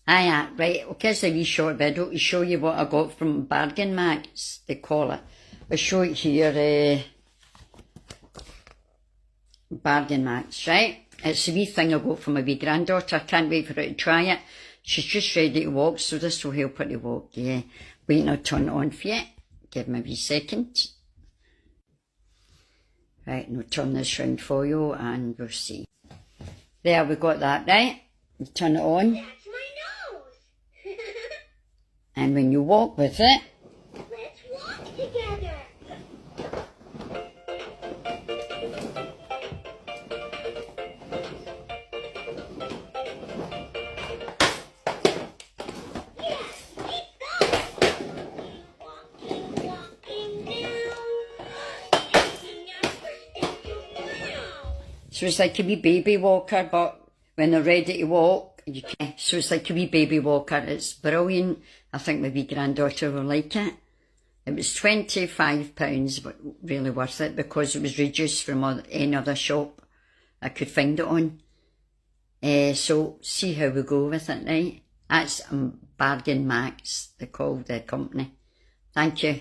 Aye, right, okay, it's a wee short video to show you what I got from Bargain Max, they call it. I'll show it here, Bargain Max, right? It's a wee thing I got from my wee granddaughter. I can't wait for her to try it. She's just ready to walk, so this will help her to walk, yeah. Waiting to turn it on for you. Give me a wee second. Right, and we'll turn this round for you and we'll see. There, we got that, right? You turn it on. That's my nose. And when you walk with it, Let's walk together. so it's like a wee baby walker, but when they're ready to walk, you can. So it's like a wee baby walker. It's brilliant. I think my wee granddaughter will like it. It was £25, but really worth it because it was reduced from any other shop I could find it on. So see how we go with it, right? That's Bargain Max, they call the company. Thank you.